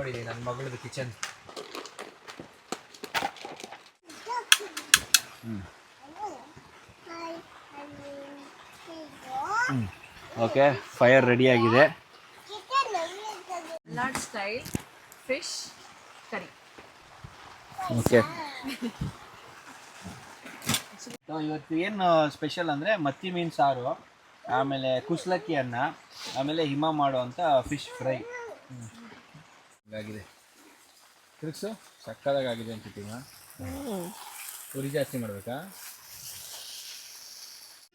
ಇಟ್ಕೊಂಡಿದ್ದೀನಿ ನನ್ನ ಮಗಳದ್ದು kitchen. Okay, fire ready ಆಗಿದೆ. Lord style fish curry. Okay, ಇವತ್ತು ಏನು ಸ್ಪೆಷಲ್ ಅಂದರೆ ಮತ್ತಿ ಮೀನು ಸಾರು, ಆಮೇಲೆ ಕುಸ್ಲಕ್ಕಿ ಅನ್ನ, ಆಮೇಲೆ ಹಿಮ ಮಾಡುವಂಥ ಫಿಶ್ ಫ್ರೈ. ಹೀಗಾಗಿದೆ ತಿರುಗ್ಸು, ಸಕ್ಕದಾಗಿದೆ ಅನ್ಸುತ್ತೀಗ. ಉರಿ ಜಾಸ್ತಿ ಮಾಡಬೇಕಾ?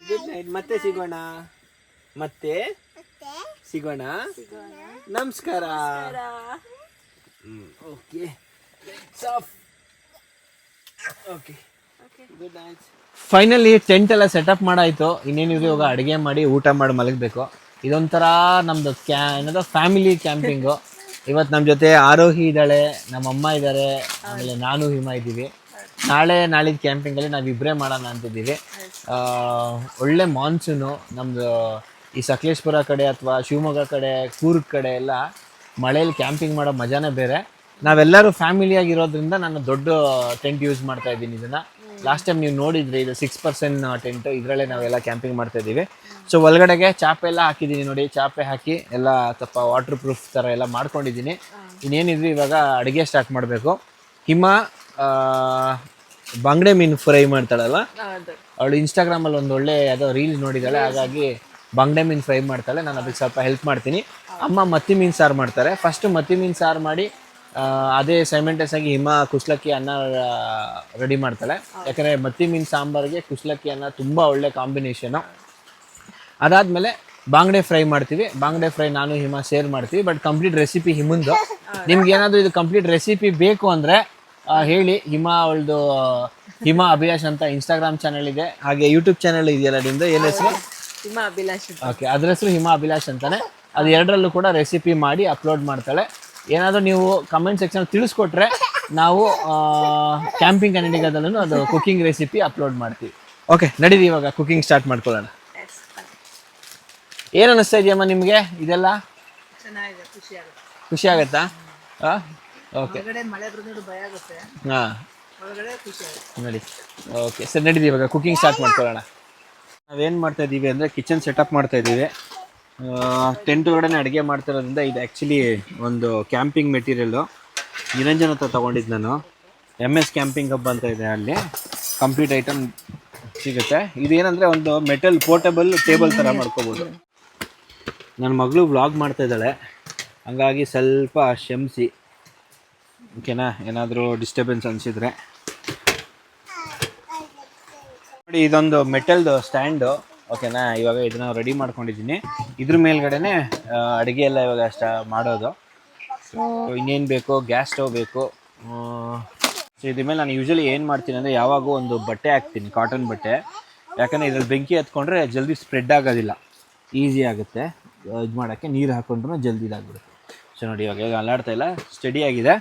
ಗುಡ್ ನೈಟ್, ಮತ್ತೆ ಸಿಗೋಣ, ಮತ್ತೆ ಸಿಗೋಣ, ನಮಸ್ಕಾರ. Okay, okay, good night. Finally tent ಎಲ್ಲ ಸೆಟಪ್ ಮಾಡಾಯ್ತು. ಇನ್ನೇನಿದೆ, ಇವಾಗ ಅಡುಗೆ ಮಾಡಿ ಊಟ ಮಾಡಿ ಮಲಗಬೇಕು. ಇದೊಂಥರ ನಮ್ದು ಏನದು ಫ್ಯಾಮಿಲಿ ಕ್ಯಾಂಪಿಂಗು. ಇವತ್ತು ನಮ್ಮ ಜೊತೆ ಆರೋಹಿ ಇದ್ದಾಳೆ, ನಮ್ಮಮ್ಮ ಇದ್ದಾರೆ, ಆಮೇಲೆ ನಾನು ಹಿಮ ಇದ್ದೀವಿ. ನಾಳಿದ್ದು ಕ್ಯಾಂಪಿಂಗಲ್ಲಿ ನಾವಿಬ್ಬರೇ ಮಾಡೋಣ ಅಂತಿದ್ದೀವಿ. ಒಳ್ಳೆ ಮಾನ್ಸೂನು ನಮ್ಮದು ಈ ಸಕಲೇಶ್ಪುರ ಕಡೆ ಅಥವಾ ಶಿವಮೊಗ್ಗ ಕಡೆ, ಕೂರ್ಗ್ ಕಡೆ ಎಲ್ಲ ಮಳೇಲಿ ಕ್ಯಾಂಪಿಂಗ್ ಮಾಡೋ ಮಜಾನೇ ಬೇರೆ. ನಾವೆಲ್ಲರೂ ಫ್ಯಾಮಿಲಿಯಾಗಿರೋದ್ರಿಂದ ನಾನು ದೊಡ್ಡ ಟೆಂಟ್ ಯೂಸ್ ಮಾಡ್ತಾ ಇದ್ದೀನಿ. ಇದನ್ನು ಲಾಸ್ಟ್ ಟೈಮ್ ನೀವು ನೋಡಿದ್ರಿ, ಇದು 6% ಟೆಂಟ್, ಇದರಲ್ಲೇ ನಾವೆಲ್ಲ ಕ್ಯಾಂಪಿಂಗ್ ಮಾಡ್ತಾ ಇದ್ದೀವಿ. ಸೊ ಒಳಗಡೆಗೆ ಚಾಪೆ ಎಲ್ಲ ಹಾಕಿದ್ದೀನಿ ನೋಡಿ, ಚಾಪೆ ಹಾಕಿ ಎಲ್ಲ ಸ್ವಲ್ಪ ವಾಟರ್ ಪ್ರೂಫ್ ಥರ ಎಲ್ಲ ಮಾಡ್ಕೊಂಡಿದ್ದೀನಿ. ಇನ್ನೇನಿದ್ವಿ, ಇವಾಗ ಅಡುಗೆ ಸ್ಟಾರ್ಟ್ ಮಾಡಬೇಕು. ಹಿಮ ಬಂಗಡೆ ಮೀನು ಫ್ರೈ ಮಾಡ್ತಾಳಲ್ಲ, ಅವಳು ಇನ್ಸ್ಟಾಗ್ರಾಮಲ್ಲಿ ಒಂದು ಒಳ್ಳೆ ಯಾವುದೋ ರೀಲ್ಸ್ ನೋಡಿದ್ದಾಳೆ, ಹಾಗಾಗಿ ಬಂಗಡೆ ಮೀನು ಫ್ರೈ ಮಾಡ್ತಾಳೆ. ನಾನು ಅದಕ್ಕೆ ಸ್ವಲ್ಪ ಹೆಲ್ಪ್ ಮಾಡ್ತೀನಿ. ಅಮ್ಮ ಮತ್ತಿ ಮೀನು ಸಾರು ಮಾಡ್ತಾರೆ. ಫಸ್ಟು ಮತ್ತಿ ಮೀನು ಸಾರು ಮಾಡಿ ಅದೇ ಸೈಮೆಂಟಸ್ ಆಗಿ ಹಿಮ ಕುಸ್ಲಕ್ಕಿ ಅನ್ನ ರೆಡಿ ಮಾಡ್ತಾಳೆ. ಯಾಕಂದರೆ ಮತ್ತಿ ಮೀನು ಸಾಂಬಾರಿಗೆ ಕುಸ್ಲಕ್ಕಿ ಅನ್ನ ತುಂಬ ಒಳ್ಳೆ ಕಾಂಬಿನೇಷನು. ಅದಾದಮೇಲೆ ಬಾಂಗಡೆ ಫ್ರೈ ಮಾಡ್ತೀವಿ. ಬಾಂಗಡೆ ಫ್ರೈ ನಾನು ಹಿಮ ಶೇರ್ ಮಾಡ್ತೀವಿ. ಬಟ್ ಕಂಪ್ಲೀಟ್ ರೆಸಿಪಿ ಹಿಮಂದು. ನಿಮ್ಗೆ ಏನಾದರೂ ಇದು ಕಂಪ್ಲೀಟ್ ರೆಸಿಪಿ ಬೇಕು ಅಂದರೆ ಹೇಳಿ. ಅವಳದು ಹಿಮ ಅಭಿಲಾಷ್ ಅಂತ ಇನ್ಸ್ಟಾಗ್ರಾಮ್ ಚಾನಲ್ ಇದೆ, ಹಾಗೆ ಯೂಟ್ಯೂಬ್ ಚಾನಲ್ ಇದೆಯಲ್ಲ ನಿಮ್ದು, ಏನು ಹೆಸರು? ಹಿಮ ಅಭಿಲಾಷ್. ಓಕೆ, ಅದ್ರ ಹೆಸರು ಹಿಮ ಅಭಿಲಾಷ್ ಅಂತಾನೆ. ಅದು ಎರಡರಲ್ಲೂ ಕೂಡ ರೆಸಿಪಿ ಮಾಡಿ ಅಪ್ಲೋಡ್ ಮಾಡ್ತಾಳೆ. ಏನಾದರೂ ನೀವು ಕಮೆಂಟ್ ಸೆಕ್ಷನ್ ತಿಳಿಸ್ಕೊಟ್ರೆ ನಾವು ಕ್ಯಾಂಪಿಂಗ್ ಕನ್ನಡಿಗದಲ್ಲೂ ಅದು ಕುಕಿಂಗ್ ರೆಸಿಪಿ ಅಪ್ಲೋಡ್ ಮಾಡ್ತೀವಿ. ಓಕೆ, ನಡೀರಿ ಇವಾಗ ಕುಕಿಂಗ್ ಸ್ಟಾರ್ಟ್ ಮಾಡ್ಕೊಳ್ಳೋಣ. ಏನು ಅನ್ನಿಸ್ತಾ ಇದೆಯಮ್ಮ ನಿಮಗೆ ಇದೆಲ್ಲ? ಚೆನ್ನಾಗಿದೆ, ಖುಷಿ ಆಗುತ್ತಾ? ಓಕೆ, ಹಾಂ ನೋಡಿ. ಓಕೆ ಸರ್, ನಡೀರಿ ಇವಾಗ ಕುಕಿಂಗ್ ಸ್ಟಾರ್ಟ್ ಮಾಡ್ಕೊಳ್ಳೋಣ. ನಾವೇನು ಮಾಡ್ತಾ ಇದ್ದೀವಿ ಅಂದರೆ ಕಿಚನ್ ಸೆಟಪ್ ಮಾಡ್ತಾ ಇದ್ದೀವಿ. ಟೆಂಟ್ ಒಳಗಡೆ ಅಡುಗೆ ಮಾಡ್ತಿರೋದ್ರಿಂದ ಇದು ಆ್ಯಕ್ಚುಲಿ ಒಂದು ಕ್ಯಾಂಪಿಂಗ್ ಮೆಟೀರಿಯಲ್ಲು. ನಿರಂಜನ ಹತ್ರ ತೊಗೊಂಡಿದ್ದು ನಾನು. MS ಕ್ಯಾಂಪಿಂಗ್ ಹಬ್ ಅಂತ ಇದೆ, ಅಲ್ಲಿ ಕಂಪ್ಲೀಟ್ ಐಟಮ್ ಸಿಗುತ್ತೆ. ಇದೇನಂದರೆ ಒಂದು ಮೆಟಲ್ ಪೋರ್ಟಬಲ್ ಟೇಬಲ್ ಥರ ಮಾಡ್ಕೋಬೋದು. ನನ್ನ ಮಗಳು ವ್ಲಾಗ್ ಮಾಡ್ತಾ ಇದ್ದಾಳೆ, ಹಂಗಾಗಿ ಸ್ವಲ್ಪ ಕ್ಷಮಿಸಿ, ಓಕೆನಾ? ಏನಾದರೂ ಡಿಸ್ಟರ್ಬೆನ್ಸ್ ಅನಿಸಿದರೆ ನೋಡಿ. ಇದೊಂದು ಮೆಟಲ್ದು ಸ್ಟ್ಯಾಂಡು, ಓಕೆನಾ? ಇವಾಗ ಇದನ್ನು ರೆಡಿ ಮಾಡ್ಕೊಂಡಿದ್ದೀನಿ. ಇದ್ರ ಮೇಲ್ಗಡೆನೆ ಅಡುಗೆ ಎಲ್ಲ ಇವಾಗ ಮಾಡೋದು. ಇನ್ನೇನು ಬೇಕು, ಗ್ಯಾಸ್ ಸ್ಟವ್ ಬೇಕು. ಸೊ ಇದ್ರ ಮೇಲೆ ನಾನು ಯೂಶ್ವಲಿ ಏನು ಮಾಡ್ತೀನಿ ಅಂದರೆ, ಯಾವಾಗೂ ಒಂದು ಬಟ್ಟೆ ಹಾಕ್ತೀನಿ, ಕಾಟನ್ ಬಟ್ಟೆ. ಯಾಕಂದರೆ ಇದ್ರಲ್ಲಿ ಬೆಂಕಿ ಹತ್ಕೊಂಡ್ರೆ ಜಲ್ದಿ ಸ್ಪ್ರೆಡ್ ಆಗೋದಿಲ್ಲ, ಈಸಿ ಆಗುತ್ತೆ ಇದು ಮಾಡೋಕ್ಕೆ. ನೀರು ಹಾಕ್ಕೊಂಡ್ರೂ ಜಲ್ದಿ ಇದಾಗ್ಬಿಡುತ್ತೆ. ಸೊ ನೋಡಿ, ಇವಾಗ ಅಲ್ಲಾಡ್ತಾ ಇಲ್ಲ, ಸ್ಟಡಿ ಆಗಿದೆ.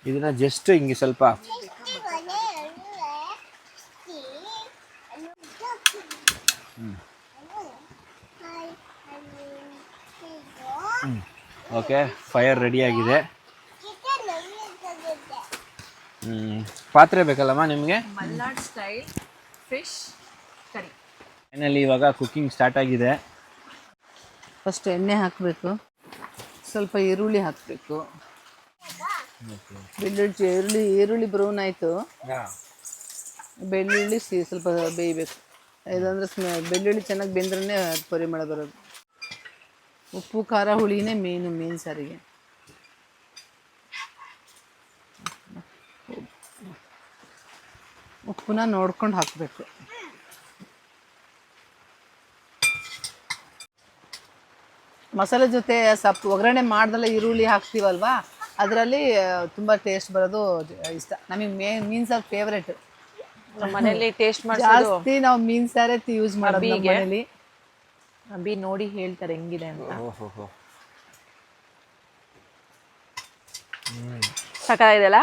ಇದನ್ನು ಜಸ್ಟ್ ಹಿಂಗೆ ಸ್ವಲ್ಪ ಓಕೆ, ಫೈರ್ ರೆಡಿ ಆಗಿದೆ. ಪಾತ್ರೆ ಬೇಕಲ್ಲಮ್ಮ ನಿಮಗೆ? Malnad style fish curry. Finally ಇವಾಗ ಕುಕಿಂಗ್ ಸ್ಟಾರ್ಟ್ ಆಗಿದೆ. ಫಸ್ಟ್ ಎಣ್ಣೆ ಹಾಕಬೇಕು, ಸ್ವಲ್ಪ ಈರುಳ್ಳಿ ಹಾಕಬೇಕು, ಈರುಳ್ಳಿ ಬ್ರೌನ್ ಆಯಿತು, ಬೆಳ್ಳುಳ್ಳಿ ಸ್ವಲ್ಪ ಬೇಯಬೇಕು. ಇದಂದ್ರೆ ಬೆಳ್ಳುಳ್ಳಿ ಚೆನ್ನಾಗಿ ಬೆಂದ್ರೇ ಪರಿಮಳ ಬರೋದು. ಉಪ್ಪು ಖಾರ ಹುಳಿನೇ ಮೇನ್ ಸಾರಿಗೆ. ಉಪ್ಪನ್ನ ನೋಡ್ಕೊಂಡು ಹಾಕಬೇಕು. ಮಸಾಲೆ ಜೊತೆ ಸ್ವಲ್ಪ ಒಗ್ಗರಣೆ ಮಾಡ್ದಲ್ಲ ಈರುಳ್ಳಿ ಹಾಕ್ತೀವಲ್ವಾ, ಅದರಲ್ಲಿ ತುಂಬ ಟೇಸ್ಟ್ ಬರೋದು ಇಷ್ಟ ನಮಗೆ. ಮೀನು ಸಾರು ಫೇವ್ರೇಟ್. ಮನೆಯಲ್ಲಿ ಟೇಸ್ಟ್ ಜಾಸ್ತಿ ನಾವು ಮೀನು ಸಾರೇ ಯೂಸ್ ಮಾಡೋದು ಮನೆಯಲ್ಲಿ. ಅಬ್ಬಿ ನೋಡಿ ಹೇಳ್ತಾರೆ ಹೆಂಗಿದೆ ಅಂತ. ಸಕ್ಕತ್ತಾಗಿದೆಲ್ಲ?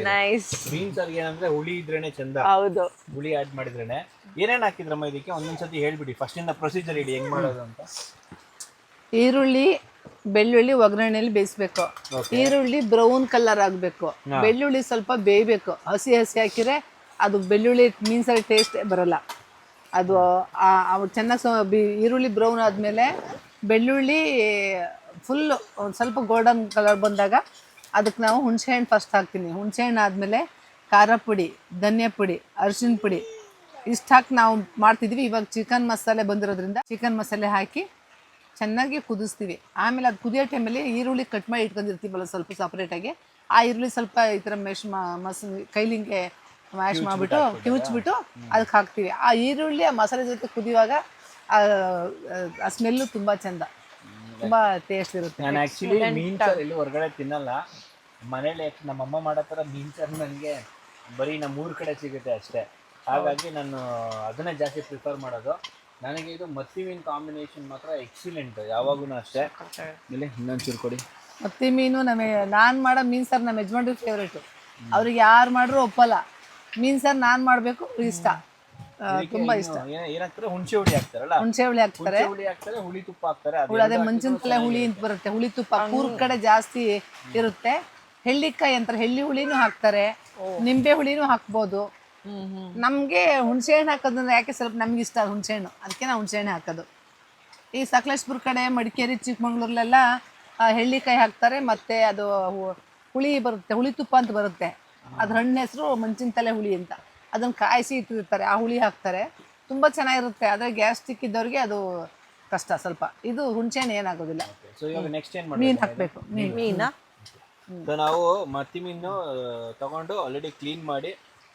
ನೈಸ್. ಮೀನ್ ಸಾರಿಗೆ ಏನಂದ್ರೆ ಹುಳಿ ಇದ್ರೇನೆ ಚಂದ. ಹೌದು, ಹುಳಿ ಆಡ್ ಮಾಡಿದ್ರೇನೆ. ಏನೇನು ಹಾಕಿದ್ರಮ್ಮ ಇದಕ್ಕೆ? ಒಂದೊಂದ್ಸತಿ ಹೇಳ್ಬಿಡಿ, ಫಸ್ಟ್ ಇಂದ ಪ್ರೊಸೀಜರ್ ಹೇಳಿ ಹೆಂಗ್ ಮಾಡೋದು ಅಂತ. ಈರುಳ್ಳಿ, ಬೆಳ್ಳುಳ್ಳಿ ಒಗ್ಗರಣೆಯಲ್ಲಿ ಬೇಯಿಸ್ಬೇಕು. ಈರುಳ್ಳಿ ಬ್ರೌನ್ ಕಲರ್ ಆಗಬೇಕು. ಬೆಳ್ಳುಳ್ಳಿ ಸ್ವಲ್ಪ ಬೇಯಬೇಕು. ಹಸಿ ಹಾಕಿದ್ರೆ ಅದು ಬೆಳ್ಳುಳ್ಳಿ ಮೀನ್ ಸಾರು ಟೇಸ್ಟ್ ಬರಲ್ಲ. ಅದು ಚೆನ್ನಾಗಿ ಈರುಳ್ಳಿ ಬ್ರೌನ್ ಆದಮೇಲೆ ಬೆಳ್ಳುಳ್ಳಿ ಫುಲ್ಲು ಒಂದು ಸ್ವಲ್ಪ ಗೋಲ್ಡನ್ ಕಲರ್ ಬಂದಾಗ ಅದಕ್ಕೆ ನಾವು ಹುಣಸೆಹಣ್ಣು ಫಸ್ಟ್ ಹಾಕ್ತೀನಿ. ಹುಣಸೆಹಣ್ಣು ಆದಮೇಲೆ ಖಾರ ಪುಡಿ, ಧನಿಯಾ ಪುಡಿ, ಅರಿಶಿನ ಪುಡಿ ಇಷ್ಟು ಹಾಕಿ ನಾವು ಮಾಡ್ತಿದ್ವಿ. ಇವಾಗ ಚಿಕನ್ ಮಸಾಲೆ ಬಂದಿರೋದ್ರಿಂದ ಚಿಕನ್ ಮಸಾಲೆ ಹಾಕಿ ಚೆನ್ನಾಗಿ ಕುದಿಸ್ತೀವಿ. ಆಮೇಲೆ ಅದು ಕುದಿಯೋ ಟೈಮಲ್ಲಿ ಈರುಳ್ಳಿ ಕಟ್ ಮಾಡಿ ಇಟ್ಕೊಂಡಿರ್ತೀವಲ್ಲ ಸ್ವಲ್ಪ ಸಪ್ರೇಟಾಗಿ, ಆ ಈರುಳ್ಳಿ ಸ್ವಲ್ಪ ಈ ಥರ ಕೈಲಿಂಗೆ ಮ್ಯಾಶ್ ಮಾಡಿಬಿಟ್ಟು ಕಿವುಚ್ಬಿಟ್ಟು ಅದಕ್ಕೆ ಹಾಕ್ತೀವಿ. ಆ ಈರುಳ್ಳಿ ಆ ಮಸಾಲೆ ಜೊತೆ ಕುದಿಯುವಾಗ ಆ ಸ್ಮೆಲ್ಲು ತುಂಬ ಚೆಂದ, ತುಂಬ ಟೇಸ್ಟ್ ಇರುತ್ತೆ. ನಾನು ಆ್ಯಕ್ಚುಲಿ ಮೀನು ಸಾರು ಎಲ್ಲೂ ಹೊರಗಡೆ ತಿನ್ನಲ್ಲ. ಮನೇಲಿ ನಮ್ಮಮ್ಮ ಮಾಡೋ ಥರ ಮೀನು ಸಾರು ನನಗೆ ಬರೀ ನಮ್ಮ ಊರ ಕಡೆ ಸಿಗುತ್ತೆ ಅಷ್ಟೇ. ಹಾಗಾಗಿ ನಾನು ಅದನ್ನೇ ಜಾಸ್ತಿ ಪ್ರಿಫರ್ ಮಾಡೋದು. ನನಗೆ ಇದು ಮತ್ತಿ ಮೀನು ಕಾಂಬಿನೇಷನ್ ಮಾತ್ರ ಎಕ್ಸಿಲೆಂಟ್ ಯಾವಾಗೂ ಅಷ್ಟೇ. ಇಲ್ಲಿ ಇನ್ನೊಂದು ಚೂರು ಕೊಡಿ. ಮತ್ತಿ ಮೀನು ನಾನು ಮಾಡೋ ಮೀನು ಸಾರು ನಮ್ಮ ಯಜಮಾನ್ರಿಗೆ ಫೇವ್ರೇಟು. ಅವ್ರಿಗೆ ಯಾರು ಮಾಡ್ರೂ ಒಪ್ಪಲ್ಲ. ಮೀನು ಸಾರು ನಾನು ಮಾಡಬೇಕು ಇಷ್ಟ, ತುಂಬ ಇಷ್ಟ. ಏನಾಗ್ತಾರೆ, ಹುಣಸೆ ಹುಳಿ ಹಾಕ್ತಾರಲ್ಲ, ಹುಣಸೆ ಹುಳಿ ಹಾಕ್ತಾರೆ, ಹುಳಿ ತುಪ್ಪ ಹಾಕ್ತಾರೆ. ಅದೇ ಮೆಣಸಿನಕಾಯಿ ಹುಳಿ ಅಂತ ಬರುತ್ತೆ, ಹುಳಿ ತುಪ್ಪ ಕೂರ್ಗ್ ಕಡೆ ಜಾಸ್ತಿ ಇರುತ್ತೆ. ಹೆಳ್ಳಿಕಾಯಿ ಅಂತಾರೆ, ಹೆಳ್ಳಿ ಹುಳಿನೂ ಹಾಕ್ತಾರೆ, ನಿಂಬೆ ಹುಳಿನೂ ಹಾಕ್ಬೋದು. ನಮಗೆ ಹುಣಸೆಹಣ್ಣು ಹಾಕೋದಂದ್ರೆ ಯಾಕೆ ಸ್ವಲ್ಪ ನಮ್ಗೆ ಇಷ್ಟ ಹುಣಸೆಹಣ್ಣು, ಅದಕ್ಕೆ ನಾವು ಹುಣಸೆಹಣ್ಣು ಹಾಕೋದು. ಈ ಸಕಲೇಶ್ಪುರ ಕಡೆ, ಮಡಿಕೇರಿ, ಚಿಕ್ಕಮಂಗ್ಳೂರ್ಲೆಲ್ಲ ಹೆಳ್ಳಿಕಾಯಿ ಹಾಕ್ತಾರೆ. ಮತ್ತು ಅದು ಹುಳಿ ಬರುತ್ತೆ, ಹುಳಿ ತುಪ್ಪ ಅಂತ ಬರುತ್ತೆ. ಅದ್ರ ಹಣ್ಣು ಹೆಸರು ಮೆಣಸಿನಕಾಯಿ ಹುಳಿ ಅಂತ. ಅದನ್ನು ಕಾಯಿಸಿ ಇಟ್ಟಿರ್ತಾರೆ, ಆ ಹುಳಿ ಹಾಕ್ತಾರೆ, ತುಂಬ ಚೆನ್ನಾಗಿರುತ್ತೆ. ಆದರೆ ಗ್ಯಾಸ್ಟ್ರಿಕ್ ಇದ್ದವ್ರಿಗೆ ಅದು ಕಷ್ಟ ಸ್ವಲ್ಪ. ಇದು ಹುಣಸೆಹಣ್ಣು ಏನಾಗೋದಿಲ್ಲ. ಮೀನು ಹಾಕಬೇಕು. ಮೀನಾ ಸೊ ನಾವು ಮತ್ತಿ ಮೀನು ತಗೊಂಡು ಆಲ್ರೆಡಿ ಕ್ಲೀನ್ ಮಾಡಿ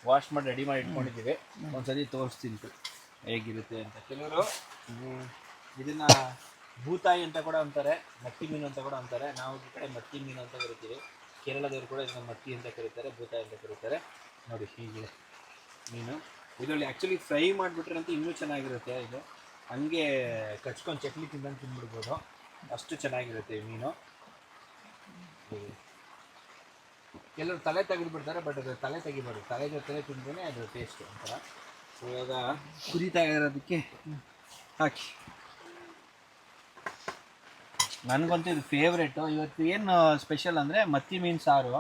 ವಾಶ್ ಮಾಡಿ ರೆಡಿ ಮಾಡಿ ಇಟ್ಕೊಂಡಿದ್ದೀವಿ. ಒಂದ್ಸತಿ ತೋರಿಸ್ತೀನಿ ಹೇಗಿರುತ್ತೆ ಅಂತ. ಕೆಲವರು ಇದನ್ನ ಭೂತಾಯಿ ಅಂತ ಕೂಡ ಅಂತಾರೆ, ಮತ್ತಿ ಮೀನು ಅಂತ ಕೂಡ ಅಂತಾರೆ. ನಾವು ಈ ಕಡೆ ಮತ್ತಿ ಮೀನು ಅಂತ ಕರಿತೀವಿ. ಕೇರಳದವರು ಕೂಡ ಇದನ್ನ ಮತ್ತಿ ಅಂತ ಕರೀತಾರೆ, ಭೂತಾಯಿ ಅಂತ ಕರೀತಾರೆ. ನೋಡಿ ಹೀಗಿದೆ ಮೀನು. ಇದರಲ್ಲಿ ಆ್ಯಕ್ಚುಲಿ ಫ್ರೈ ಮಾಡಿಬಿಟ್ರೆ ಅಂತ ಇನ್ನೂ ಚೆನ್ನಾಗಿರುತ್ತೆ. ಇದು ಹಂಗೆ ಕಚ್ಕೊಂಡು ಚಟ್ನಿ ತಿಂದಂಗೆ ತಿಂದ್ಬಿಡ್ಬೋದು, ಅಷ್ಟು ಚೆನ್ನಾಗಿರುತ್ತೆ ಈ ಮೀನು. ಕೆಲವರು ತಲೆ ತೆಗೆದುಬಿಡ್ತಾರೆ, ಬಟ್ ಅದು ತಲೆ ತೆಗಿಬಾರ್ದು. ತಲೆ ಜೊತೆ ತಿಂದ್ರೆ ಅದು ಟೇಸ್ಟ್ ಒಂಥರ. ಇವಾಗ ಕುರಿತಾ ಇರೋದಕ್ಕೆ ಹಾಕಿ. ನನಗಂತೂ ಇದು ಫೇವ್ರೇಟು. ಇವತ್ತು ಏನು ಸ್ಪೆಷಲ್ ಅಂದರೆ ಮತ್ತಿ ಮೀನು ಸಾರು,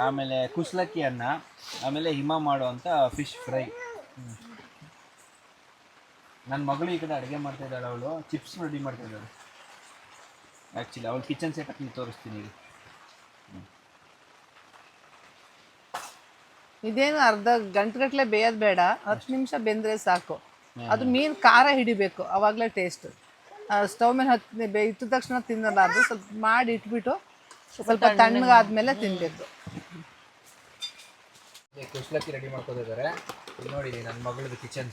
ಆಮೇಲೆ ಕುಸ್ಲಕ್ಕಿ ಅನ್ನ, ಆಮೇಲೆ ಹಿಮ ಮಾಡುವಂಥ ಫಿಶ್ ಫ್ರೈ. ನನ್ನ ಮಗಳು ಈ ಕಡೆ ಅಡುಗೆ ಮಾಡ್ತಾಯಿದ್ದಾಳೆ, ಅವಳು ಚಿಪ್ಸ್ ರೆಡಿ ಮಾಡ್ತಾಯಿದ್ದಾಳೆ. ಆ್ಯಕ್ಚುಲಿ ಅವಳು ಕಿಚನ್ ಸೆಟಪ್ ನೀವು ತೋರಿಸ್ತೀನಿ. ಇದೇನು ಅರ್ಧ ಗಂಟೆಗಟ್ಟಲೆ ಬೇಯೋದು ಬೇಡ, 10 ನಿಮಿಷ ಬೆಂದರೆ ಸಾಕು. ಅದು ಮೀನು ಖಾರ ಹಿಡಿಬೇಕು, ಆವಾಗಲೇ ಟೇಸ್ಟ್. ಸ್ಟವ್ ಮೇಲೆ ಇಟ್ಟ ತಕ್ಷಣ ತಿನ್ನಬಾರ್ದು, ಸ್ವಲ್ಪ ಮಾಡಿ ಇಟ್ಬಿಟ್ಟು ಸ್ವಲ್ಪ ತಣ್ಣಗಾದ್ಮೇಲೆ ತಿನ್ನಬೇಕು. ಕುಸ್ಲಕ್ಕಿ ರೆಡಿ ಮಾಡ್ಕೋತಿದ್ದಾರೆ ನೋಡಿ. ನನ್ನ ಮಗಳದ್ದು ಕಿಚನ್.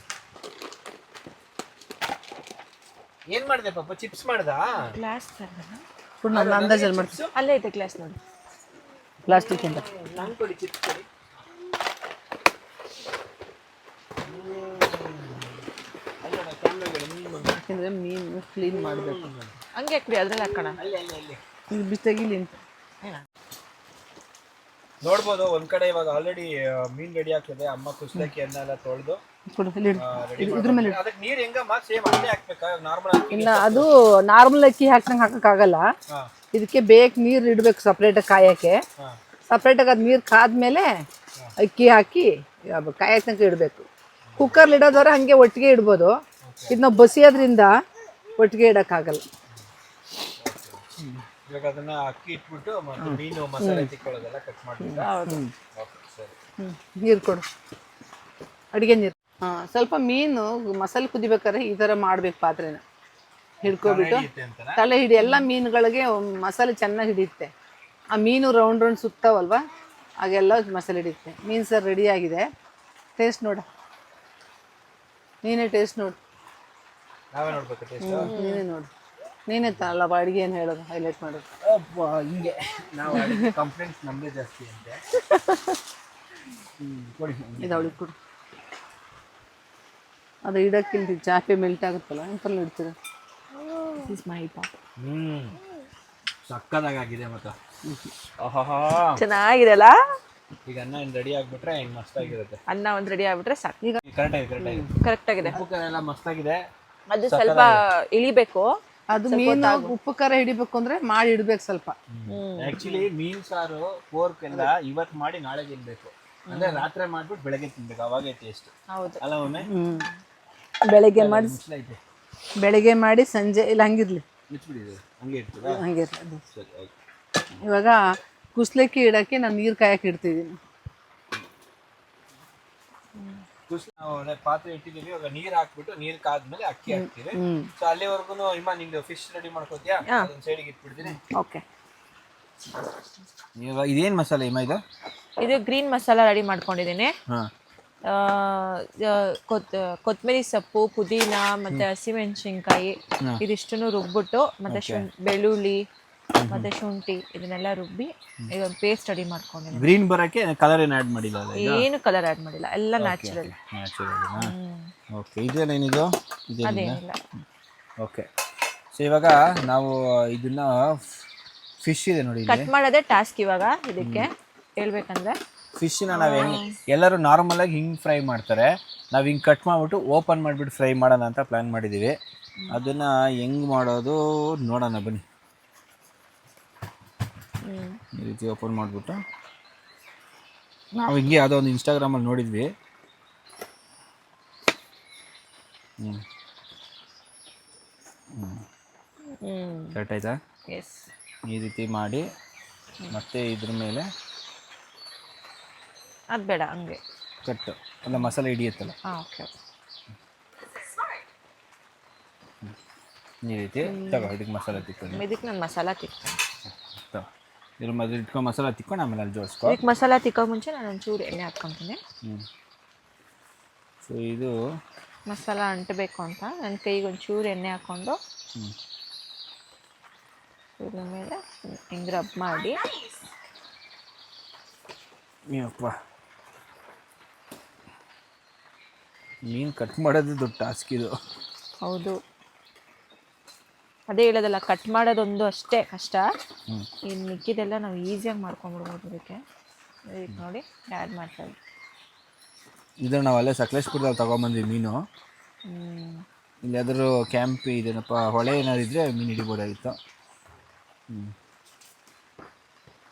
ಏನು ಮಾಡಿದೆ ಪಾಪ? ಚಿಪ್ಸ್ ಮಾಡ್ದಾ? ಗ್ಲಾಸ್ ನನ್ನ ಅಂದಾಜಲ್ಲಿ ಮಾಡ್ತೀವಿ. ಅಲ್ಲೇ ಐತೆ ಗ್ಲಾಸ್ ನೋಡಿ, ಪ್ಲಾಸ್ಟಿಕ್ ಇಂದ. ನಂಗೆ ಕೊಡಿ ಚಿಪ್ಸ್ ಕೊಡಿ. ಯಾಕೆಂದರೆ ಮೀನು ಕ್ಲೀನ್ ಮಾಡಬೇಕು. ಹಂಗೆ ಹಾಕ್ಬಿಡಿ, ಅದ್ರಲ್ಲಿ ಹಾಕೋಣ. ಇದು ಬಿಸಿಗಿಲಿ ಅಂತ ನೋಡ್ಬೋದು. ಒಂದ್ ಕಡೆ ಇವಾಗ ಆಲ್ರೆಡಿ ಮೀನ್ ರೆಡಿ ಆಗ್ತದೆ. ಅಮ್ಮ ಕುಸ್ಲಕ್ಕಿಯನ್ನ ಎಲ್ಲ ತೊಳೆದು ಇದ್ರ ಮೇಲೆ ಅದಕ್ಕೆ ನೀರು ಹೆಂಗಮ್ಮ ಸೇಮ್ ಅಲ್ಲೇ ಹಾಕ್ಬೇಕಾ? ನಾರ್ಮಲ್ ಇಲ್ಲ, ಅದು ನಾರ್ಮಲ್ ಅಕ್ಕಿ ಹಾಕ್ದಂಗೆ ಹಾಕೋಕ್ಕಾಗಲ್ಲ. ಇದಕ್ಕೆ ಬೇಕು ನೀರು ಇಡಬೇಕು ಸಪ್ರೇಟಾಗಿ ಕಾಯೋಕ್ಕೆ. ಸಪ್ರೇಟಾಗಿ ಅದು ನೀರು ಕಾದ್ಮೇಲೆ ಅಕ್ಕಿ ಹಾಕಿ ಕಾಯಕ್ಕೆ ತನಕ ಇಡಬೇಕು. ಕುಕ್ಕರ್ಲಿ ಇಡೋದವ್ರೆ ಹಾಗೆ ಒಟ್ಟಿಗೆ ಇಡ್ಬೋದು. ಇದು ನಾವು ಬಸಿಯೋದ್ರಿಂದ ಒಟ್ಟಿಗೆ ಇಡೋಕ್ಕಾಗಲ್ಲ. ಇವಾಗ ಅದನ್ನ ಅಕ್ಕಿ ಇಟ್ಬಿಟ್ಟು ಮತ್ತೆ ಮೀನು ಮಸಾಲೆ ತಿಕ್ಕೊಳ್ಳೋದೆಲ್ಲ ಕಟ್ ಮಾಡ್ಬಿಟ್ಟು. ನೀರು ಕೊಡು, ಅಡುಗೆ ನೀರು. ಸ್ವಲ್ಪ ಮೀನು ಮಸಾಲೆ ಕುದಿಬೇಕಾದ್ರೆ ಈ ಥರ ಮಾಡ್ಬೇಕು. ಪಾತ್ರೆನ ಹಿಡ್ಕೊಬಿಟ್ಟು ತಲೆ ಹಿಡಿ. ಎಲ್ಲ ಮೀನುಗಳಿಗೆ ಮಸಾಲೆ ಚೆನ್ನಾಗಿ ಹಿಡಿಯುತ್ತೆ. ಆ ಮೀನು ರೌಂಡ್ ರೌಂಡ್ ಸುತ್ತಾವಲ್ವ, ಆಗೆಲ್ಲ ಮಸಾಲೆ ಹಿಡಿಯುತ್ತೆ. ಮೀನು ಸಾರು ರೆಡಿ ಆಗಿದೆ. ಟೇಸ್ಟ್ ನೋಡು, ನೀನೇ ಟೇಸ್ಟ್ ನೋಡು. ನಾವೇ ನೋಡ್ಬೇಕು ಟೇಸ್ಟ್. ನೀನೇ ನೋಡು, ನೀನೇ ಅಲ್ಲ ಅಡುಗೆ ಏನು ಹೇಳೋದು, ಹೈಲೈಟ್ ಮಾಡೋದು. ಹಿಂಗೆ ನಾವು ಕಂಪ್ಲೇಂಟ್ಸ್ ನಮ್ಮದೇ ಜಾಸ್ತಿ ಅಂತೆ. ಕೊಡಿ ಇದು ಅವಳಿಗೆ ಕೊಡು. ಅದು ಇಡಕ್ಕಿಲ್ರಿ, ಚಾಪೆ ಮೆಲ್ಟ್ ಆಗುತ್ತಲ್ಲ, ಎಂತಲ್ಲಿ ಇಡ್ತೀರ? ಸಕ್ಕದಾಗಿದೆ ಮತ್ತೆ. ಚೆನ್ನಾಗಿದೆ ಅಲ್ಲ? ಈಗ ಅನ್ನ ರೆಡಿ ಆಗ್ಬಿಟ್ರೆ ಹೆಂಗ್ ಮಸ್ತಾಗಿರುತ್ತೆ. ಅನ್ನ ಒಂದು ರೆಡಿ ಆಗ್ಬಿಟ್ರೆ ಸಾಕು. ಈಗ ಕರೆಕ್ಟ್ ಆಗಿದೆ. ಕರೆಕ್ಟ್ ಆಗಿದೆ, ಉಪ್ಪು ಎಲ್ಲ ಮಸ್ತಾಗಿದೆ. ಅದು ಸ್ವಲ್ಪ ಇಳಿಬೇಕು. ಅದು ಮೀನು ಉಪ್ಪು ಖಾರ ಹಿಡಿಬೇಕು ಅಂದ್ರೆ ಮಾಡಿ ಇಡ್ಬೇಕು ಸ್ವಲ್ಪ. ಆಕ್ಚುಲಿ ಮೀನ್ ಸಾರು ಪೋರ್ಕ್ ಎಲ್ಲ ಇವತ್ತು ಮಾಡಿ ನಾಳೆ ತಿನ್ಬೇಕು, ಅಂದ್ರೆ ರಾತ್ರಿ ಮಾಡ್ಬಿಟ್ಟು ಬೆಳಗ್ಗೆ ತಿನ್ಬೇಕು, ಅವಾಗೇ ಟೇಸ್ಟ್. ಹೌದು. ಅಲ್ಲ ಒಮ್ಮೆ ಬೆಳಿಗ್ಗೆ ಮಾಡಿ ಮುಚ್ಚಲೈತೆ, ಬೆಳಿಗ್ಗೆ ಮಾಡಿ ಸಂಜೆ ಇಲ್ಲ ಹಂಗಿರ್ಲಿ, ಮುಚ್ಚಿಬಿಡಿ, ಹಂಗೆ ಇರ್ತದ. ಹಂಗಿರ್ಲಿ ಅದು. ಸರಿ ಆಯ್ತು. ಇವಾಗ ಕುಸ್ಲಕ್ಕಿ ಇಡಕ್ಕೆ ನಾನು ನೀರು ಕಾಯಕ್ಕೆ ಇಡ್ತಿದ್ದೀನಿ. ನಾವು ಪಾತ್ರೆ ಇಟ್ಟಿದ್ದೀವಿ, ಇವಾಗ ನೀರು ಹಾಕ್ಬಿಟ್ಟು ನೀರು ಕಾದ್ಮೇಲೆ ಅಕ್ಕಿ ಹಾಕ್ತೀವಿ. ಸೊ ಅಲ್ಲಿವರೆಗೂ ಇಮ್ಮ ನಿಂದು ಫಿಶ್ ರೆಡಿ ಮಾಡ್ಕೋತೀಯಾ? ಅದನ್ನ ಸೈಡಿಗೆ ಇಟ್ಬಿಡ್ತೀನಿ. ಓಕೆ. ಇವಾಗ ಇದೇನು ಮಸಾಲೆ ಇಮ್ಮ ಇದು? ಇದು ಗ್ರೀನ್ ಮಸಾಲ ರೆಡಿ ಮಾಡ್ಕೊಂಡಿದ್ದೀನಿ. ಕೊತ್ತಂಬರಿ ಸೊಪ್ಪು, ಪುದೀನ ಮತ್ತೆ ಹಸಿಮೆಣಸಿನ್ಕಾಯಿ ಇದಿಷ್ಟನ್ನು ರುಬ್ಬಿಟ್ಟು ಮತ್ತೆ ಬೆಳ್ಳುಳ್ಳಿ ಮತ್ತೆ ಶುಂಠಿ ಇದನ್ನೆಲ್ಲ ರುಬ್ಬಿ ಇದೊಂದು ಪೇಸ್ಟ್ ರೆಡಿ ಮಾಡ್ಕೊಂಡಿದ್ದೀನಿ. ಗ್ರೀನ್ ಬರಕ್ಕೆ ಕಲರ್ ಏನು ಆ್ಯಡ್ ಮಾಡಿಲ್ಲ? ಏನು ಕಲರ್ ಆ್ಯಡ್ ಮಾಡಿಲ್ಲ, ಎಲ್ಲ ನ್ಯಾಚುರಲ್. ಓಕೆ. ಇದೇನೇನಿದು? ಅದೇನಿಲ್ಲ. ಓಕೆ. ಸೊ ಇವಾಗ ನಾವು ಇದನ್ನ ಫಿಶ್ ಇದೆ ನೋಡಿ, ಕಟ್ ಮಾಡೋದೇ ಟಾಸ್ಕ್ ಇವಾಗ. ಇದಕ್ಕೆ ಹೇಳ್ಬೇಕಂದ್ರೆ ಫಿಶ್ನ ನಾವು ಎಲ್ಲರೂ ನಾರ್ಮಲಾಗಿ ಹಿಂಗೆ ಫ್ರೈ ಮಾಡ್ತಾರೆ, ನಾವು ಹಿಂಗೆ ಕಟ್ ಮಾಡಿಬಿಟ್ಟು ಓಪನ್ ಮಾಡಿಬಿಟ್ಟು ಫ್ರೈ ಮಾಡೋಣ ಅಂತ ಪ್ಲ್ಯಾನ್ ಮಾಡಿದ್ದೀವಿ. ಅದನ್ನು ಹೆಂಗೆ ಮಾಡೋದು ನೋಡೋಣ ಬನ್ನಿ. ಈ ರೀತಿ ಓಪನ್ ಮಾಡಿಬಿಟ್ಟು ನಾವು ಹಿಂಗೆ ಯಾವುದೋ ಒಂದು ಇನ್ಸ್ಟಾಗ್ರಾಮಲ್ಲಿ ನೋಡಿದ್ವಿ. ಕರೆಕ್ಟ್ ಆಯ್ತಾ? ಎಸ್. ಈ ರೀತಿ ಮಾಡಿ ಮತ್ತೆ ಇದ್ರ ಮೇಲೆ ಅದು ಬೇಡ, ಹಂಗೆ ಕಟ್ಟು ಅಲ್ಲ, ಮಸಾಲೆ ಹಿಡಿಯುತ್ತಲ್ಲ. ಓಕೆ. ಈ ರೀತಿ ತಗೋ, ಇದಕ್ಕೆ ಮಸಾಲೆ ತಿಕ್ಕೊಂಡು, ಇದಕ್ಕೆ ನಾನು ಮಸಾಲ ತಿಕ್ತೀನಿ. ಇದ್ರ ಮೊದಲು ಇಟ್ಕೊಂಡು ಮಸಾಲ ತಿಕ್ಕೊಂಡು ಆಮೇಲೆ ಅಲ್ಲಿ ಜೋಡಿಸ್ಕೊ. ಇದಕ್ಕೆ ಮಸಾಲ ತಿಕ್ಕೋ ಮುಂಚೆ ನಾನು ಒಂಚೂರು ಎಣ್ಣೆ ಹಾಕ್ಕೊತೀನಿ. ಸೊ ಇದು ಮಸಾಲ ಅಂಟಬೇಕು ಅಂತ ನನ್ನ ಕೈಗೆ ಒಂಚೂರು ಎಣ್ಣೆ ಹಾಕ್ಕೊಂಡು ಇದ್ರ ಮೇಲೆ ಹಿಂಗೆ ರಬ್ ಮಾಡಿ. ಅಪ್ಪ, ಮೀನು ಕಟ್ ಮಾಡೋದು ದೊಡ್ಡ ಟಾಸ್ಕ್ ಇದು. ಹೌದು, ಅದೇ ಹೇಳೋದಲ್ಲ, ಕಟ್ ಮಾಡೋದೊಂದು ಅಷ್ಟೇ ಕಷ್ಟ. ಇನ್ನು ಮಿಕ್ಕಿದೆಲ್ಲ ನಾವು ಈಸಿಯಾಗಿ ಮಾಡ್ಕೊಂಡ್ಬಿಡ್ಬೋದು. ಇದಕ್ಕೆ ನೋಡಿ ಆ್ಯಡ್ ಮಾಡ್ತಾರೆ. ಇದು ನಾವು ಅಲ್ಲೇ ಸಕಲೇಶ್ಪುರದಲ್ಲಿ ತೊಗೊಂಬಂದ್ವಿ ಮೀನು. ಇಲ್ಲಿ ಯಾವ್ದಾದ್ರು ಕ್ಯಾಂಪ್ ಇದೇನಪ್ಪ, ಹೊಳೆ ಏನಾದ್ರು ಇದ್ದರೆ ಮೀನು ಹಿಡಿಬೋದಾಗಿತ್ತು.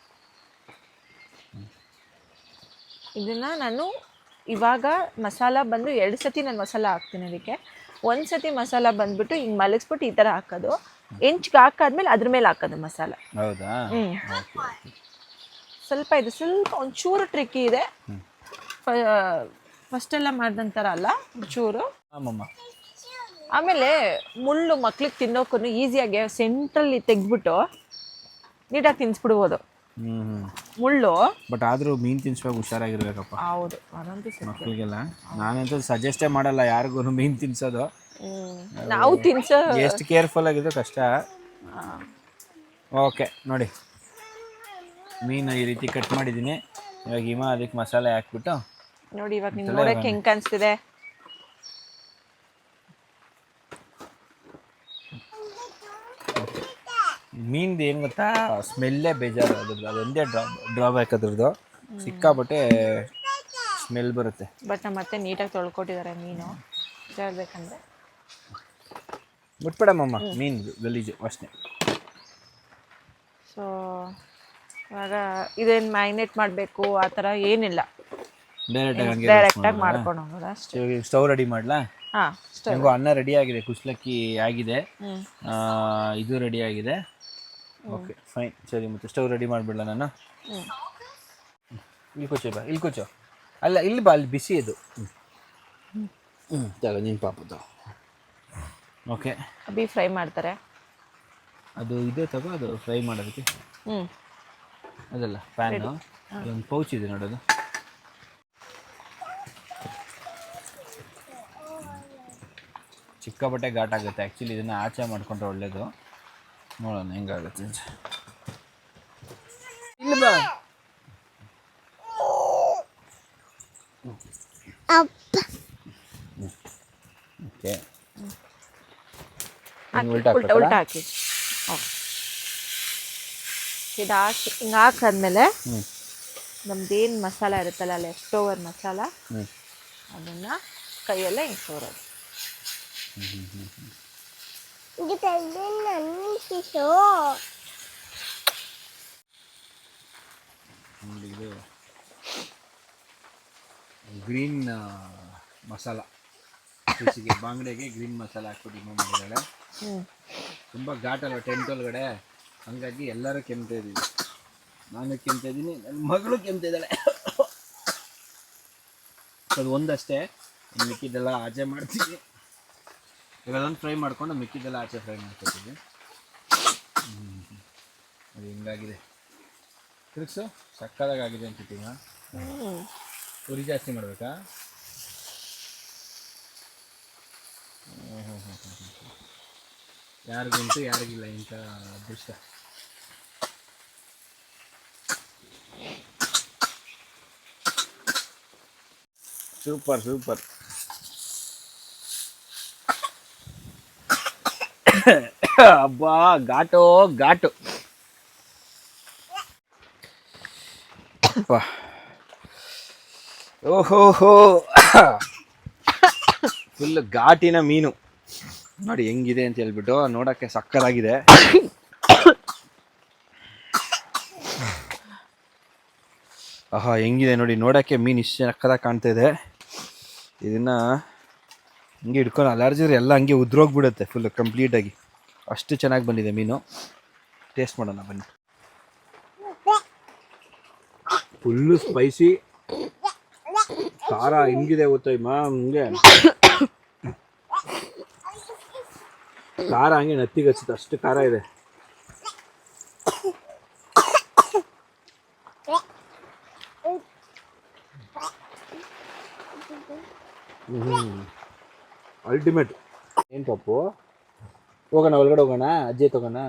ಇದನ್ನು ನಾನು ಇವಾಗ ಮಸಾಲ ಬಂದು 2 ಸತಿ ನಾನು ಮಸಾಲ ಹಾಕ್ತೀನಿ. ಅದಕ್ಕೆ 1 ಸತಿ ಮಸಾಲ ಬಂದ್ಬಿಟ್ಟು ಹಿಂಗೆ ಮಲಗಿಸ್ಬಿಟ್ಟು ಈ ಥರ ಹಾಕೋದು, ಹೆಂಚ್ಗೆ ಹಾಕಾದ್ಮೇಲೆ ಅದ್ರ ಮೇಲೆ ಹಾಕೋದು ಮಸಾಲ. ಹೌದಾ? ಸ್ವಲ್ಪ ಇದು ಸ್ವಲ್ಪ ಒಂಚೂರು ಟ್ರಿಕ್ಕಿ ಇದೆ. ಫಸ್ಟೆಲ್ಲ ಮಾಡ್ದಂಥರ ಅಲ್ಲ, ಒಂಚೂರು. ಆಮೇಲೆ ಮುಳ್ಳು ಮಕ್ಳಿಗೆ ತಿನ್ನೋಕ್ಕೂ ಈಸಿಯಾಗಿ ಸೆಂಟ್ರಲ್ಲಿ ತೆಗೆದ್ಬಿಟ್ಟು ನೀಟಾಗಿ ತಿನ್ನಿಸ್ಬಿಡ್ಬೋದು ಮುಳ್ಳು. ಬಟ್ ಆದರೂ ಮೀನು ತಿನ್ಸುವಾಗ ಹುಷಾರಾಗಿರ್ಬೇಕಪ್ಪ. ಹೌದು, ಅದಂತೂ ಮಕ್ಕಳಿಗೆಲ್ಲ ನಾನಂತೂ ಸಜೆಸ್ಟೇ ಮಾಡಲ್ಲ ಯಾರಿಗೂ ಮೀನು ತಿನ್ಸೋದು. ನಾವು ತಿನ್ಸೋ ಎಷ್ಟು ಕೇರ್ಫುಲ್ ಆಗಿದ್ರು ಕಷ್ಟ. ಓಕೆ ನೋಡಿ, ಮೀನು ಈ ರೀತಿ ಕಟ್ ಮಾಡಿದ್ದೀನಿ. ಇವಾಗ ಹಿಮ ಅದಕ್ಕೆ ಮಸಾಲೆ ಹಾಕ್ಬಿಟ್ಟು ನೋಡಿ, ಇವಾಗ ನಿಮ್ಗೆ ನೋಡೋಕ್ಕೆ ಹೆಂಗೆ ಕಾಣಿಸ್ತಿದೆ. ಮೀನ್ದು ಏನು ಗೊತ್ತಾ, ಸ್ಮೆಲ್ಲೇ ಬೇಜಾರು ಅದ್ರದ್ದು. ಅದೊಂದೇ ಡ್ರಾಬ್ಯಾಕ್ ಅದ್ರದ್ದು, ಸಿಕ್ಕಾಬಟ್ಟೆ ಸ್ಮೆಲ್ ಬರುತ್ತೆ. ಬಟ್ ನಮ್ಮ ಮತ್ತೆ ನೀಟಾಗಿ ತೊಳ್ಕೊಟ್ಟಿದ್ದಾರೆ ಮೀನು. ಹೇಳ್ಬೇಕಂದ್ರೆ ಬಿಟ್ಬಿಡಮ್ಮ, ಮೀನು ಗಲೀಜು ವಾಸನೆ. ಸೊ ಇವಾಗ ಇದೇನು ಮ್ಯಾರಿನೇಟ್ ಮಾಡಬೇಕು ಆ ಥರ ಏನಿಲ್ಲ, ಡೈರೆಕ್ಟಾಗಿ ಮಾಡ್ಕೊಂಡು ಹೋಗೋದು ಅಷ್ಟೇ. ಸ್ಟವ್ ರೆಡಿ ಮಾಡಲಾ? ಹಾಂ, ನನಗೂ ಅನ್ನ ರೆಡಿ ಆಗಿದೆ, ಕುಸ್ಲಕ್ಕಿ ಆಗಿದೆ, ಇದು ರೆಡಿ ಆಗಿದೆ. ಓಕೆ ಫೈನ್, ಸರಿ. ಮತ್ತು ಸ್ಟವ್ ರೆಡಿ ಮಾಡಿಬಿಡಲ ನಾನು? ಇಲ್ಲಿ ಕೂಚೋ ಬಾ, ಇಲ್ಲಿ ಕೂಚೋ. ಅಲ್ಲ ಇಲ್ಲಿ ಬಾ, ಅಲ್ಲಿ ಬಿಸಿ ಇದು. ತಗೋ ನೀನು ಪಾಪದ. ಓಕೆ, ಅಭಿ ಫ್ರೈ ಮಾಡ್ತಾರೆ. ಅದು ಇದೆ ತಗೋ, ಅದು ಫ್ರೈ ಮಾಡೋದಕ್ಕೆ. ಅದಲ್ಲ ಪ್ಯಾನು, ಅದೊಂದು ಪೌಚ್ ಇದೆ ನೋಡೋದು. ಸಿಕ್ಕಾಪಟ್ಟೆ ಘಾಟ್ ಆಗುತ್ತೆ ಆ್ಯಕ್ಚುಲಿ. ಇದನ್ನು ಆಚೆ ಮಾಡಿಕೊಂಡ್ರೆ ಒಳ್ಳೇದು. ನೋಡೋಣ ಹೆಂಗಾಗುತ್ತೆ ಅಂತ. ಇಲ್ಲ ಬಾ. ಓಕೆ, ಉಲ್ಟಾ ಹಾಕಿ. ಇದು ಹಾಕಿ ಹಿಂಗೆ ಹಾಕಾದ್ಮೇಲೆ ನಮ್ದೇನು ಮಸಾಲ ಇರುತ್ತಲ್ಲ, ಲೆಫ್ಟ್ ಓವರ್ ಮಸಾಲ, ಅದನ್ನು ಕೈಯಲ್ಲೇ ಹಿಂಗೆ ಸೋರೋದು. ಇದು ಗ್ರೀನ್ ಮಸಾಲ ಫಿಶ್ಗೆ ಬಾಂಗ್ಡೆಗೆ ಗ್ರೀನ್ ಮಸಾಲ ಹಾಕ್ಬಿಟ್ಟು ಇನ್ನೂ ಮಾಡಿದ್ದಾಳೆ. ತುಂಬ ಘಾಟಲ್ಲ ಟೆಂಟ್ ಒಳಗಡೆ, ಹಂಗಾಗಿ ಎಲ್ಲರೂ ಕೆಮ್ತಾ ಇದ್ದೀವಿ. ನಾನು ಕೆಮ್ತಾ ಇದ್ದೀನಿ, ನನ್ನ ಮಗಳು ಕೆಮ್ತಾ ಇದ್ದಾಳೆ. ಅದು ಒಂದಷ್ಟೇ, ಮಿಕ್ಕಿದ್ದೆಲ್ಲ ಆಚೆ ಮಾಡ್ತೀವಿ. ಈಗ ಅದೊಂದು ಫ್ರೈ ಮಾಡ್ಕೊಂಡು ಮಿಕ್ಕಿದ್ದೆಲ್ಲ ಆಚೆ ಫ್ರೈ ಮಾಡ್ಕೊತೀವಿ. ಅದು ಹಿಂಗಾಗಿದೆ. ತಿರುಗ್ಸು, ಸಕ್ಕದಾಗಿದೆ ಅನ್ಸುತ್ತೀಗ. ಉರಿ ಜಾಸ್ತಿ ಮಾಡಬೇಕಾ? ಯಾರಿಗುಂಟು ಯಾರಿಗಿಲ್ಲ ಇಂಥ ಅದೃಷ್ಟ. Super super. ಅಬ್ಬಾ ಘಾಟು ಘಾಟು. ಓಹೋ ಫುಲ್ ಘಾಟಿನ ಮೀನು ನೋಡಿ ಹೆಂಗಿದೆ ಅಂತ ಹೇಳ್ಬಿಟ್ಟು. ನೋಡಕ್ಕೆ ಸಕ್ಕತ್ತಾಗಿದೆ. ಆಹಾ ಹೆಂಗಿದೆ ನೋಡಿ, ನೋಡೋಕ್ಕೆ ಮೀನು ಇಷ್ಟು ಸಕ್ಕತ್ತಾಗಿ ಕಾಣ್ತಾ ಇದೆ. ಇದನ್ನು ಹಂಗೆ ಹಿಡ್ಕೊಂಡು ಅಲರ್ಜಿದ್ರೆ ಎಲ್ಲ ಹಂಗೆ ಉದ್ರೋಗ್ಬಿಡುತ್ತೆ ಫುಲ್ ಕಂಪ್ಲೀಟಾಗಿ. ಅಷ್ಟು ಚೆನ್ನಾಗಿ ಬಂದಿದೆ ಮೀನು. ಟೇಸ್ಟ್ ಮಾಡೋಣ ಬನ್ನಿ. ಫುಲ್ಲು ಸ್ಪೈಸಿ ಖಾರ ಹೆಂಗಿದೆ ಗೊತ್ತೈಮ, ಹಂಗೆ ಖಾರ ಹಂಗೆ ನತ್ತಿಗೆ ಹಚ್ಚುತ್ತೆ, ಅಷ್ಟು ಖಾರ ಇದೆ. ಅಲ್ಟಿಮೇಟ್. ಏನು ಪಪ್ಪು, ಹೋಗೋಣ ಒಳಗಡೆ ಹೋಗೋಣ, ಅಜ್ಜಿ ತಗೋಣ.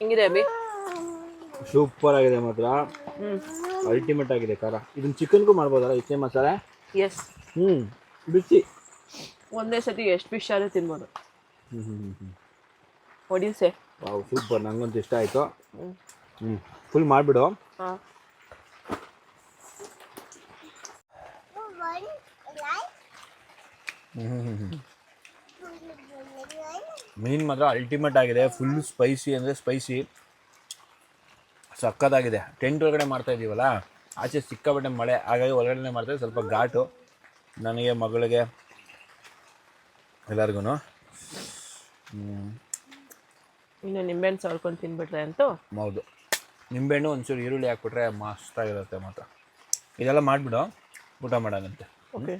ಹೆಂಗಿದೆ ಅಭಿ? ಸೂಪರ್ ಆಗಿದೆ ಮಾತ್ರ, ಅಲ್ಟಿಮೇಟ್ ಆಗಿದೆ ಖಾರ. ಇದನ್ನ ಚಿಕನ್ಗೂ ಮಾಡ್ಬೋದಲ್ಲ ಇಷ್ಟೇ ಮಸಾಲೆ? ಎಸ್. ಬಿಸಿ ಒಂದೇ ಸತಿ ಎಷ್ಟು ಫಿಶ್ ಆದರೂ ತಿನ್ಬೋದು. ಒಡಿಸೆ ವಾವ್ ಸೂಪರ್, ನಂಗಂತೂ ಇಷ್ಟ ಆಯಿತು. ಫುಲ್ ಮಾಡಿಬಿಡು. ಹಾಂ ಮೀನು ಮಾತ್ರ ಅಲ್ಟಿಮೇಟ್ ಆಗಿದೆ. ಫುಲ್ ಸ್ಪೈಸಿ ಅಂದರೆ ಸ್ಪೈಸಿ, ಸಕ್ಕತ್ತಾಗಿದೆ. ಟೆಂಟ್ ಒಳಗಡೆ ಮಾಡ್ತಾ ಇದ್ದೀವಲ್ಲ, ಆಚೆ ಸಿಕ್ಕಾಪಟ್ಟೆ ಮಳೆ, ಹಾಗಾಗಿ ಒಳಗಡೆ ಮಾಡ್ತಾ ಸ್ವಲ್ಪ ಘಾಟು. ನನಗೆ ಮಗಳಿಗೆ ಎಲ್ಲರಿಗೂ. ಇನ್ನು ನಿಂಬೆಹಣ್ಣು ಸವರ್ಕೊಂಡು ತಿನ್ಬಿಟ್ರೆ ಅಂತೂ ಹೌದು. ನಿಂಬೆಹಣ್ಣು ಒಂಚೂರು ಈರುಳ್ಳಿ ಹಾಕ್ಬಿಟ್ರೆ ಮಸ್ತಾಗಿರುತ್ತೆ ಮಾತ್ರ. ಇದೆಲ್ಲ ಮಾಡಿಬಿಡು, ಊಟ ಮಾಡೋದಂತೆ. ಓಕೆ.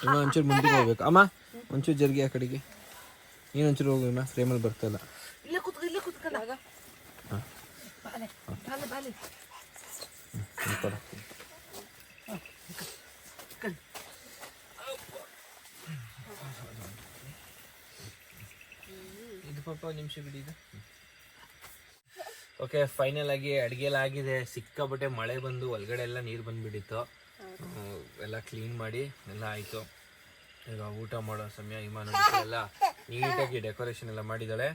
ಇನ್ನು ಒಂಚೂರು ಮುಂದೆ ಹೋಗ್ಬೇಕು ಅಮ್ಮ, ಒಂಚೂರು ಜರ್ಗಿ ಆ ಕಡೆಗೆ. ನೀನು ಒಂಚೂರು ಹೋಗಿ ಅಮ್ಮ, ಫ್ರೇಮಲ್ಲಿ ಬರ್ತಾಯಿಲ್ಲ. ಇದು ಪಾಪ ಒಂದು ನಿಮಿಷ ಬಿಡಿ. ಇದು ಓಕೆ, ಫೈನಲ್ ಆಗಿ ಅಡುಗೆ ಎಲ್ಲ ಆಗಿದೆ. ಸಿಕ್ಕಾಪಟ್ಟೆ ಮಳೆ ಬಂದು ಒಳಗಡೆ ಎಲ್ಲ ನೀರು ಬಂದುಬಿಟ್ಟಿತ್ತು. ಎಲ್ಲ ಕ್ಲೀನ್ ಮಾಡಿ ಎಲ್ಲ ಆಯಿತು. ಈಗ ಊಟ ಮಾಡೋ ಸಮಯ. ಇಮಾನು ಎಲ್ಲ ನೀಟಾಗಿ ಡೆಕೋರೇಷನ್ ಎಲ್ಲ ಮಾಡಿದ್ದಾಳೆ.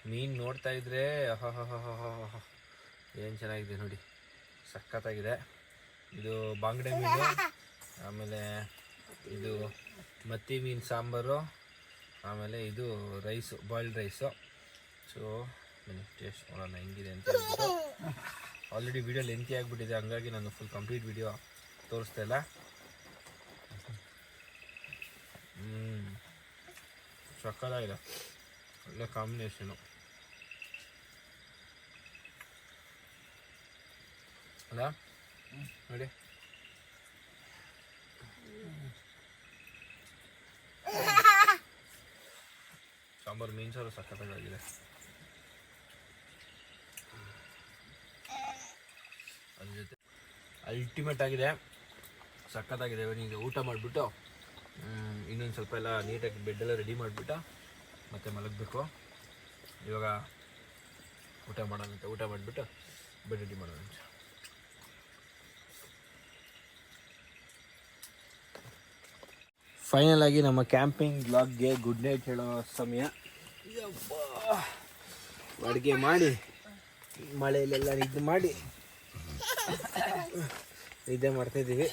ಮೀನು ನೋಡ್ತಾ ಇದ್ರೆ ಏನು ಚೆನ್ನಾಗಿದೆ ನೋಡಿ, ಸಖತ್ತಾಗಿದೆ. ಇದು ಬಾಂಗ್ಡೆ ಮೀನು, ಆಮೇಲೆ ಇದು ಮತ್ತಿ ಮೀನು ಸಾಂಬಾರು, ಆಮೇಲೆ ಇದು ರೈಸು, ಬಾಯ್ಲ್ಡ್ ರೈಸು. ಸೊ ಬನ್ನಿ ಟೇಸ್ಟ್ ಮಾಡೋಣ ಹೆಂಗಿದೆ ಅಂತ ಹೇಳ್ಬಿಟ್ಟು. ಆಲ್ರೆಡಿ ವಿಡಿಯೋ ಲೆಂತಿ ಆಗಿಬಿಟ್ಟಿದೆ, ಹಂಗಾಗಿ ನಾನು ಫುಲ್ ಕಂಪ್ಲೀಟ್ ವಿಡಿಯೋ ತೋರಿಸ್ತಾ ಇಲ್ಲ. ಸಕ್ಕತ್ತಾಗಿದೆ, ಒಳ್ಳೆ ಕಾಂಬಿನೇಷನು ಅಲ್ಲ ನೋಡಿ. ಸಾಂಬಾರು ಮೀನು ಸಾರು ಸಕ್ಕತ್ತಾಗಿದೆ. ಅದ್ರ ಜೊತೆ ಅಲ್ಟಿಮೇಟ್ ಆಗಿದೆ, ಸಕ್ಕತ್ತಾಗಿದೆ. ಈಗ ಊಟ ಮಾಡಿಬಿಟ್ಟು ಇನ್ನೊಂದು ಸ್ವಲ್ಪ ಎಲ್ಲ ನೀಟಾಗಿ ಬೆಡ್ಡೆಲ್ಲ ರೆಡಿ ಮಾಡಿಬಿಟ್ಟು ಮತ್ತೆ ಮಲಗಬೇಕು. ಇವಾಗ ಊಟ ಮಾಡೋಣಂತೆ. ಊಟ ಮಾಡಿಬಿಟ್ಟು ಬೆಡ್ ರೆಡಿ ಮಾಡೋಣಂತೆ. ಫೈನಲ್ ಆಗಿ ನಮ್ಮ ಕ್ಯಾಂಪಿಂಗ್ ಬ್ಲಾಗ್ಗೆ ಗುಡ್ ನೈಟ್ ಹೇಳೋ ಸಮಯ. ಅಡುಗೆ ಮಾಡಿ ಮಳೆಯಲ್ಲೆಲ್ಲ ಇದು ಮಾಡಿ ನಿದ್ದೆ ಮಾಡ್ತಾಯಿದ್ದೀವಿ.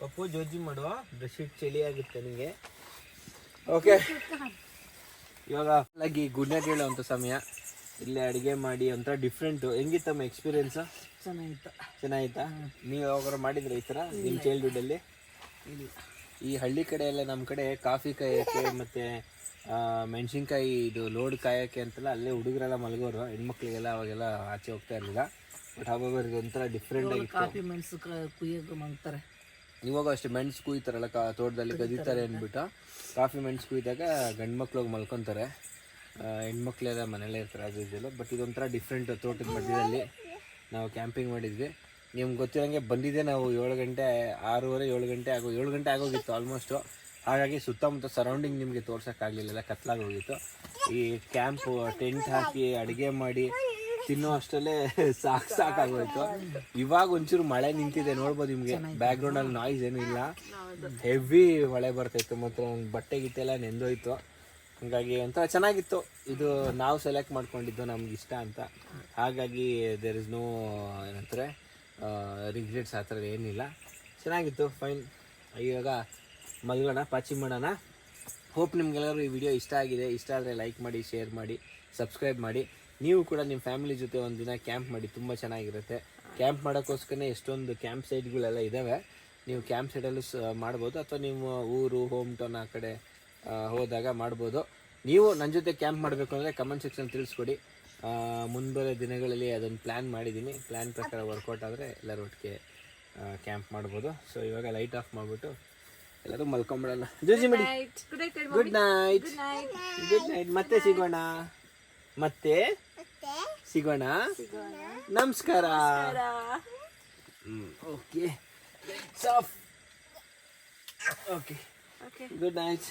ಪಪ್ಪು ಜೋಜಿ ಮಾಡುವ, ಬೆಡ್ಶೀಟ್ ಚಳಿ ಆಗುತ್ತೆ ನನಗೆ. ಓಕೆ, ಇವಾಗ ಗುಡ್ ನೈಟ್ ಹೇಳೋವಂಥ ಸಮಯ. ಇಲ್ಲೇ ಅಡುಗೆ ಮಾಡಿ ಒಂಥರ ಡಿಫ್ರೆಂಟು. ಹೆಂಗಿತ್ತಮ್ಮ ಎಕ್ಸ್ಪೀರಿಯೆನ್ಸು? ಚೆನ್ನಾಗಿತ್ತಾ? ನೀವು ಯಾವಾಗಾರು ಮಾಡಿದ್ರೆ ಈ ಥರ ನಿಮ್ಮ ಚೈಲ್ಡ್ಹುಡ್ಡಲ್ಲಿ? ಈ ಹಳ್ಳಿ ಕಡೆ ಎಲ್ಲ ನಮ್ಮ ಕಡೆ ಕಾಫಿ ಕಾಯೋಕ್ಕೆ ಮತ್ತು ಮೆಣಸಿನ್ಕಾಯಿ ಇದು ಲೋಡ್ ಕಾಯೋಕ್ಕೆ ಅಂತೆಲ್ಲ ಅಲ್ಲೇ ಹುಡುಗರೆಲ್ಲ ಮಲಗೋರು, ಹೆಣ್ಮಕ್ಳಿಗೆಲ್ಲ ಅವಾಗೆಲ್ಲ ಆಚೆ ಹೋಗ್ತಾ ಇರಲಿಲ್ಲ. ಬಟ್ ಹಾಗಾಗಿ ಒಂಥರ ಡಿಫ್ರೆಂಟ್ ಆಗಿತ್ತು. ಕಾಫಿ ಮೆಣಸು ಕುಯ್ಯೋಕೆ ಮಾಡ್ತಾರೆ. ಇವಾಗ ಅಷ್ಟೇ ಮೆಣಸು ಕುಯ್ತಾರಲ್ಲ ತೋಟದಲ್ಲಿ ಗದೀತಾರೆ ಅಂದ್ಬಿಟ್ಟು, ಕಾಫಿ ಮೆಣಸು ಕುಯ್ದಾಗ ಗಂಡು ಮಕ್ಳು ಹೋಗಿ ಮಲ್ಕೊತಾರೆ, ಹೆಣ್ಮಕ್ಳೆಲ್ಲ ಮನೇಲೇ ಇರ್ತಾರೆ ಅದು ಇದೆಲ್ಲ. ಬಟ್ ಇದೊಂಥರ ಡಿಫ್ರೆಂಟ್. ತೋಟದ ಮಧ್ಯದಲ್ಲಿ ನಾವು ಕ್ಯಾಂಪಿಂಗ್ ಮಾಡಿದ್ವಿ. ನಿಮ್ಗೆ ಗೊತ್ತಿರೋಂಗೆ ಬಂದಿದ್ದೆ ನಾವು 7 ಗಂಟೆ 6:30 7 ಗಂಟೆ ಆಗೋಗಿತ್ತು ಆಲ್ಮೋಸ್ಟು. ಹಾಗಾಗಿ ಸುತ್ತಮುತ್ತ ಸರೌಂಡಿಂಗ್ ನಿಮಗೆ ತೋರ್ಸೋಕ್ಕಾಗಲಿಲ್ಲ, ಕತ್ಲಾಗೋಗಿತ್ತು. ಈ ಕ್ಯಾಂಪು ಟೆಂಟ್ ಹಾಕಿ ಅಡುಗೆ ಮಾಡಿ ತಿನ್ನೋ ಅಷ್ಟರಲ್ಲೇ ಸಾಕಾಗೋಯ್ತು. ಇವಾಗ ಒಂಚೂರು ಮಳೆ ನಿಂತಿದೆ ನೋಡ್ಬೋದು ನಿಮಗೆ, ಬ್ಯಾಕ್ಗ್ರೌಂಡಲ್ಲಿ ನಾಯ್ಸ್ ಏನೂ ಇಲ್ಲ. ಹೆವಿ ಮಳೆ ಬರ್ತಾಯಿತ್ತು ಮತ್ತು ಬಟ್ಟೆ ಗಿಟ್ಟೆಲ್ಲ ನೆಂದೋಯ್ತು. ಹಾಗಾಗಿ ಒಂಥರ ಚೆನ್ನಾಗಿತ್ತು. ಇದು ನಾವು ಸೆಲೆಕ್ಟ್ ಮಾಡ್ಕೊಂಡಿದ್ದು ನಮ್ಗೆ ಇಷ್ಟ ಅಂತ. ಹಾಗಾಗಿ ದೇರ್ ಇಸ್ ನೋ ಏನಂತಾರೆ ರಿಗ್ರೆಟ್ಸ್ ಆ ಥರ ಏನಿಲ್ಲ. ಚೆನ್ನಾಗಿತ್ತು, ಫೈನ್. ಇವಾಗ ಮಲ್ಗೋಣ, ಪಾಚಿ ಮಾಡೋಣ. ಹೋಪ್ ನಿಮ್ಗೆಲ್ಲರೂ ಈ ವಿಡಿಯೋ ಇಷ್ಟ ಆಗಿದೆ. ಇಷ್ಟ ಆದರೆ ಲೈಕ್ ಮಾಡಿ, ಶೇರ್ ಮಾಡಿ, ಸಬ್ಸ್ಕ್ರೈಬ್ ಮಾಡಿ. ನೀವು ಕೂಡ ನಿಮ್ಮ ಫ್ಯಾಮಿಲಿ ಜೊತೆ ಒಂದು ದಿನ ಕ್ಯಾಂಪ್ ಮಾಡಿ, ತುಂಬ ಚೆನ್ನಾಗಿರುತ್ತೆ. ಕ್ಯಾಂಪ್ ಮಾಡೋಕ್ಕೋಸ್ಕರ ಎಷ್ಟೊಂದು ಕ್ಯಾಂಪ್ ಸೈಟ್ಗಳೆಲ್ಲ ಇದ್ದಾವೆ. ನೀವು ಕ್ಯಾಂಪ್ ಸೈಟಲ್ಲೂ ಮಾಡ್ಬೋದು, ಅಥವಾ ನಿಮ್ಮ ಊರು ಹೋಮ್ ಟೌನ್ ಆ ಕಡೆ ಹೋದಾಗ ಮಾಡ್ಬೋದು. ನೀವು ನನ್ನ ಜೊತೆ ಕ್ಯಾಂಪ್ ಮಾಡಬೇಕು ಅಂದರೆ ಕಮೆಂಟ್ ಸೆಕ್ಷನ್ ತಿಳಿಸ್ಕೊಡಿ. ಮುಂಬರುವ ದಿನಗಳಲ್ಲಿ ಅದೊಂದು ಪ್ಲ್ಯಾನ್ ಮಾಡಿದ್ದೀನಿ. ಪ್ಲ್ಯಾನ್ ಪ್ರಕಾರ ವರ್ಕೌಟ್ ಆದರೆ ಎಲ್ಲರೂ ಒಟ್ಟಿಗೆ ಕ್ಯಾಂಪ್ ಮಾಡ್ಬೋದು. ಸೊ ಇವಾಗ ಲೈಟ್ ಆಫ್ ಮಾಡಿಬಿಟ್ಟು ಎಲ್ಲರೂ ಮಲ್ಕೊಂಬಿಡೋಣ. ಜೋಜಿ ಮಾಡಿ ಗುಡ್ ನೈಟ್. Good night. ಮತ್ತೆ ಸಿಗೋಣ. ನಮಸ್ಕಾರ. ಓಕೆ. Okay, good night.